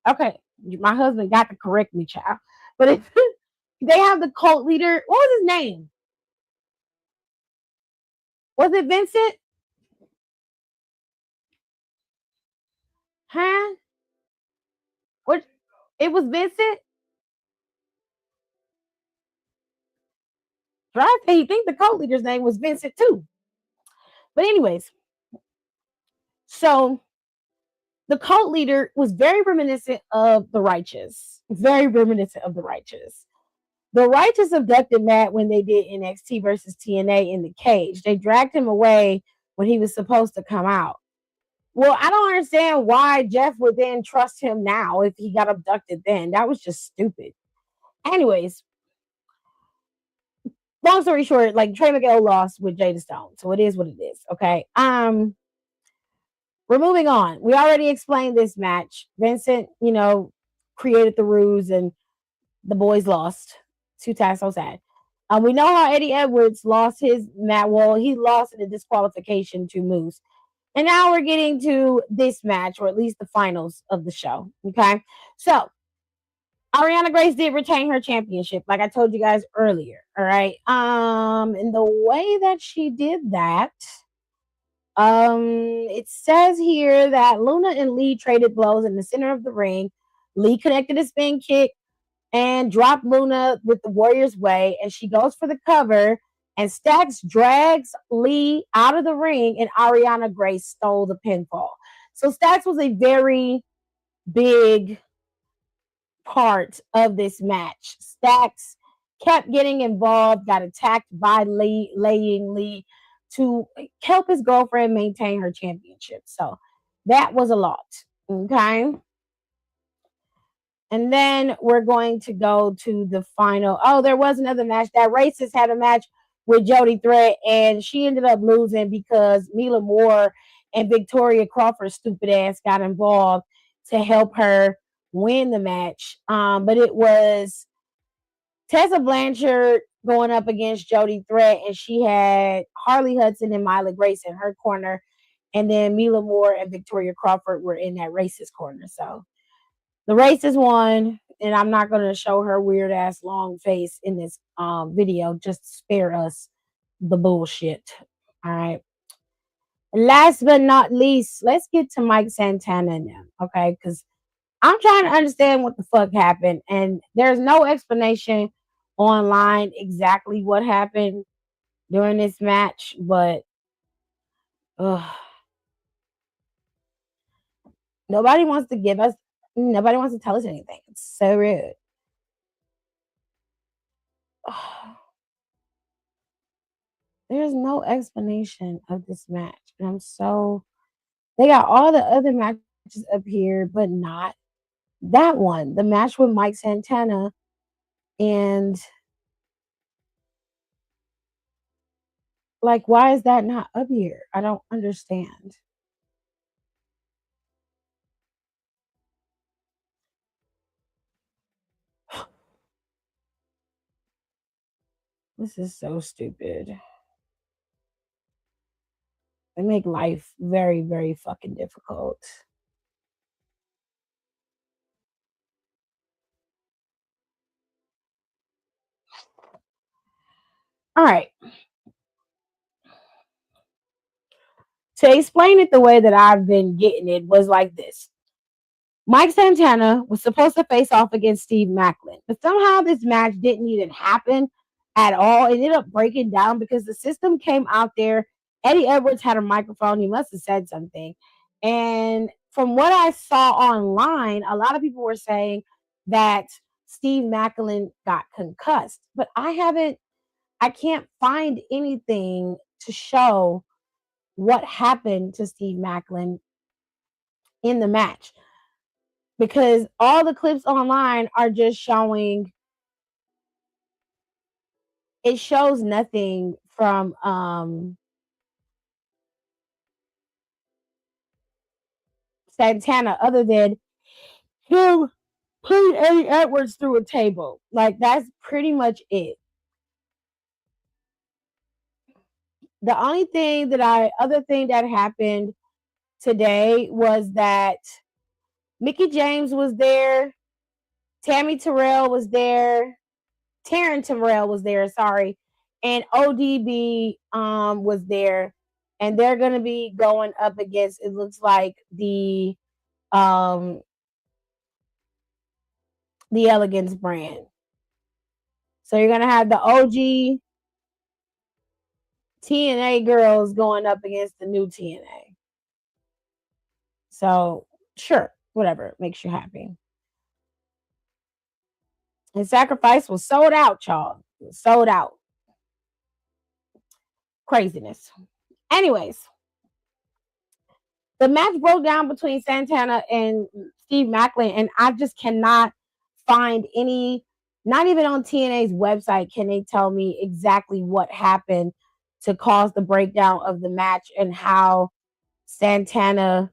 Okay. My husband got to correct me, child. But they have the cult leader. What was his name? Was it Vincent? Huh? What? It was Vincent? I think the co-leader's name was Vincent too. But anyways, so the cult leader was very reminiscent of the righteous. Very reminiscent of the righteous. The righteous abducted Matt when they did NXT versus TNA in the cage. They dragged him away when he was supposed to come out. Well, I don't understand why Jeff would then trust him now if he got abducted then. That was just stupid. Anyways, long story short, like Trey Miguel lost with Jada Stone. So it is what it is. Okay. We're moving on. We already explained this match. Vincent, created the ruse and the boys lost. Two times so sad. We know how Eddie Edwards lost his match. Well, he lost in a disqualification to Moose. And now we're getting to this match, or at least the finals of the show. Okay. So Ariana Grace did retain her championship, like I told you guys earlier. All right. And the way that she did that, it says here that Luna and Lee traded blows in the center of the ring. Lee connected a spin kick and dropped Luna with the Warrior's Way, and she goes for the cover, and Stacks drags Lee out of the ring, and Ariana Grace stole the pinfall. So Stacks was a very big part of this match. Stacks kept getting involved, got attacked by Lee, laying Lee to help his girlfriend maintain her championship. So that was a lot. Okay. And then we're going to go to the final. Oh, there was another match. That Racist had a match with Jody Threat, and she ended up losing because Mila Moore and Victoria Crawford's stupid ass got involved to help her win the match. But it was Tessa Blanchard going up against Jody Threat, and she had Harley Hudson and Mila Grace in her corner, and then Mila Moore and Victoria Crawford were in that Racist corner. So the Racist won, and I'm not going to show her weird ass long face in this video. Just spare us the bullshit. All right. Last but not least, let's get to Mike Santana now, okay? Because I'm trying to understand what the fuck happened, and there's no explanation online exactly what happened during this match, but nobody wants to tell us anything. It's so rude. There's no explanation of this match. And they got all the other matches up here, but not that one. The match with Mike Santana, and like, why is that not up here? I don't understand. This is so stupid. They make life very, very fucking difficult. All right. To explain it the way that I've been getting it was like this. Mike Santana was supposed to face off against Steve Maclin, but somehow this match didn't even happen at all. It ended up breaking down because the system came out there. Eddie Edwards had a microphone. He must have said something. And from what I saw online, a lot of people were saying that Steve Maclin got concussed, but I can't find anything to show what happened to Steve Maclin in the match, because all the clips online are just showing, it shows nothing from Santana other than him putting Eddie Edwards through a table. Like, that's pretty much it. The only other thing that happened today was that Mickie James was there, Tammy Terrell was there, Taryn Terrell was there, sorry, and ODB was there, and they're gonna be going up against, it looks like, um the Elegance brand. So you're gonna have the OG TNA girls going up against the new TNA. So sure, whatever makes you happy. And Sacrifice was sold out, y'all. Sold out. Craziness. Anyways, the match broke down between Santana and Steve Macklin, and I just cannot find any, not even on TNA's website, can they tell me exactly what happened to cause the breakdown of the match and how Santana,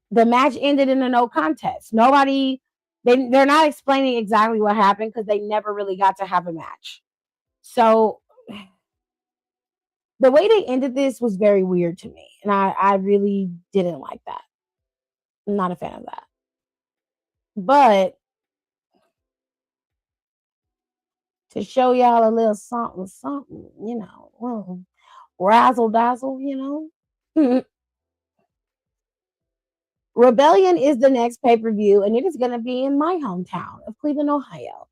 the match ended in a no contest. Nobody, they're not explaining exactly what happened because they never really got to have a match. So the way they ended this was very weird to me, and I really didn't like that. I'm not a fan of that. But to show y'all a little something, something, razzle dazzle, Rebellion is the next pay per view, and it is going to be in my hometown of Cleveland, Ohio.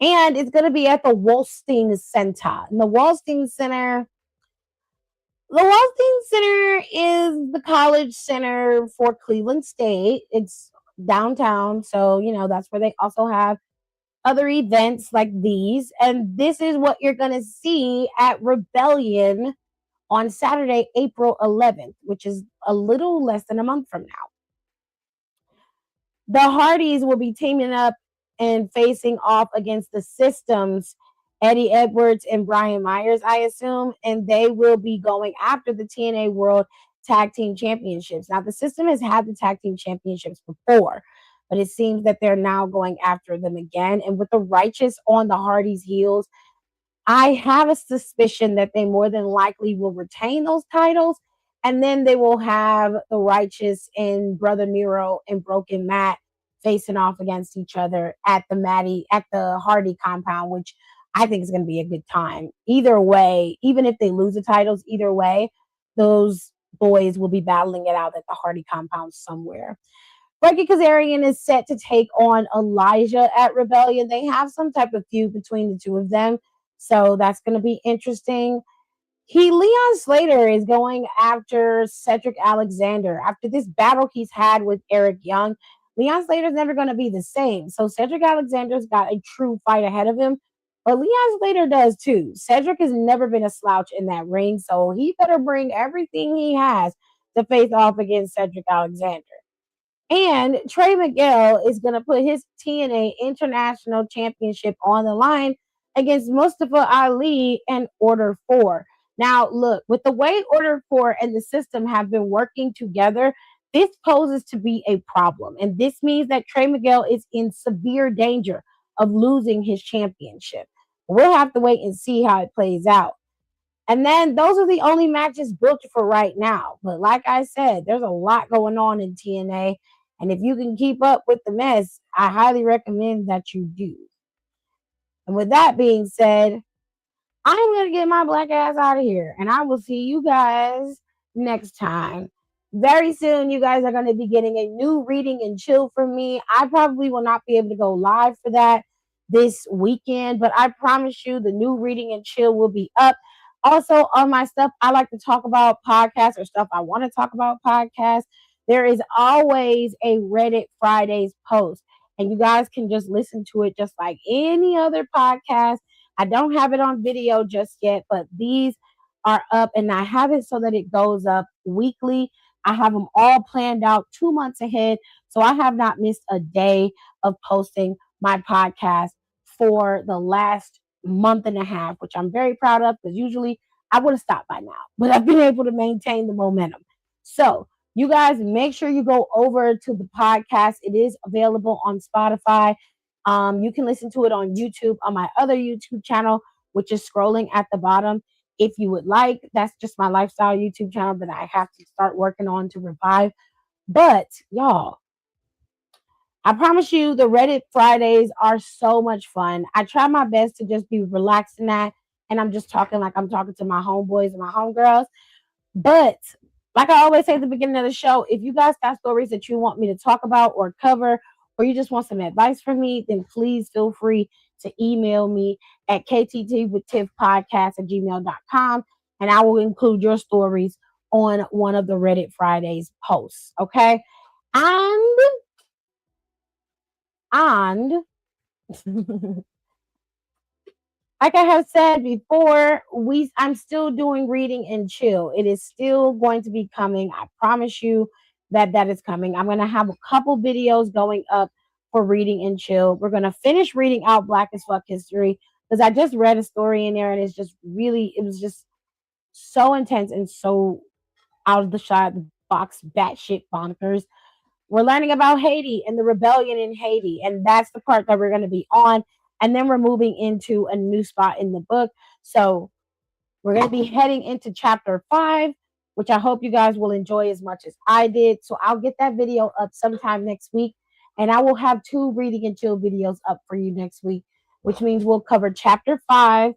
And it's going to be at the Wolstein Center. And the Wolstein Center is the college center for Cleveland State. It's downtown, so that's where they also have other events like these. And this is what you're going to see at Rebellion on Saturday, April 11th, which is a little less than a month from now. The Hardys will be teaming up and facing off against the Systems, Eddie Edwards and Brian Myers, I assume, and they will be going after the TNA World Tag Team Championships. Now, the System has had the Tag Team Championships before, but it seems that they're now going after them again. And with the Righteous on the Hardys' heels, I have a suspicion that they more than likely will retain those titles, and then they will have the Righteous and Brother Nero and Broken Matt facing off against each other at the Hardy compound, which I think is going to be a good time. Either way, even if they lose the titles, either way, those boys will be battling it out at the Hardy compound somewhere. Frankie Kazarian is set to take on Elijah at Rebellion. They have some type of feud between the two of them, so that's going to be interesting. Leon Slater is going after Cedric Alexander. After this battle he's had with Eric Young, Leon Slater's never going to be the same. So Cedric Alexander's got a true fight ahead of him, but Leon Slater does too. Cedric has never been a slouch in that ring, so he better bring everything he has to face off against Cedric Alexander. And Trey Miguel is going to put his TNA International Championship on the line against Mustafa Ali and Order 4. Now, look, with the way Order 4 and the System have been working together, this poses to be a problem. And this means that Trey Miguel is in severe danger of losing his championship. We'll have to wait and see how it plays out. And then those are the only matches booked for right now. But like I said, there's a lot going on in TNA. And if you can keep up with the mess, I highly recommend that you do. And with that being said, I'm going to get my black ass out of here. And I will see you guys next time. Very soon, you guys are going to be getting a new reading and chill from me. I probably will not be able to go live for that this weekend, but I promise you the new reading and chill will be up. Also, on my stuff, I like to talk about podcasts or stuff I want to talk about podcasts. There is always a Reddit Fridays post, and you guys can just listen to it just like any other podcast. I don't have it on video just yet, but these are up, and I have it so that it goes up weekly. I have them all planned out 2 months ahead, so I have not missed a day of posting my podcast for the last month and a half, which I'm very proud of because usually I would have stopped by now, but I've been able to maintain the momentum. So you guys make sure you go over to the podcast. It is available on Spotify. You can listen to it on YouTube on my other YouTube channel, which is scrolling at the bottom. If you would like, that's just my lifestyle YouTube channel that I have to start working on to revive. But y'all, I promise you, the Reddit Fridays are so much fun. I try my best to just be relaxed in that. And I'm just talking like I'm talking to my homeboys and my homegirls. But like I always say at the beginning of the show, if you guys got stories that you want me to talk about or cover, or you just want some advice from me, then please feel free to email me at kttwithtiffpodcast@gmail.com, and I will include your stories on one of the Reddit Fridays posts. Okay. And like I have said before, I'm still doing reading and chill. It is still going to be coming. I promise you that is coming. I'm going to have a couple videos going up for reading and chill. We're going to finish reading out Black as Fuck History because I just read a story in there and it was just so intense and so out of the shot box batshit bonkers. We're learning about Haiti and the rebellion in Haiti, and that's the part that we're going to be on. And then we're moving into a new spot in the book. So we're going to be heading into chapter 5, which I hope you guys will enjoy as much as I did. So I'll get that video up sometime next week, and I will have 2 reading and chill videos up for you next week, which means we'll cover chapter 5,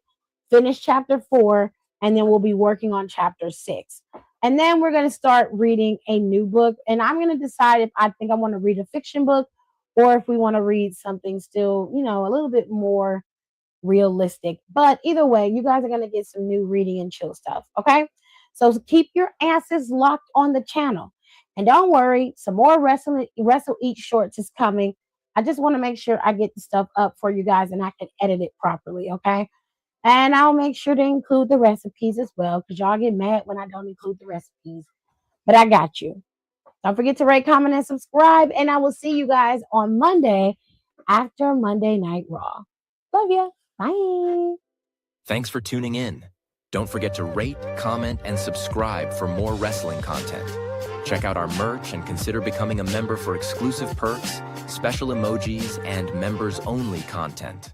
finish chapter 4, and then we'll be working on chapter 6. And then we're going to start reading a new book. And I'm going to decide if I think I want to read a fiction book or if we want to read something still, a little bit more realistic. But either way, you guys are going to get some new reading and chill stuff. Okay. So keep your asses locked on the channel. And don't worry, some more Wrestle Eat Shorts is coming. I just want to make sure I get the stuff up for you guys and I can edit it properly. Okay. And I'll make sure to include the recipes as well, because y'all get mad when I don't include the recipes. But I got you. Don't forget to rate, comment, and subscribe. And I will see you guys on Monday after Monday Night Raw. Love ya. Bye. Thanks for tuning in. Don't forget to rate, comment, and subscribe for more wrestling content. Check out our merch and consider becoming a member for exclusive perks, special emojis, and members-only content.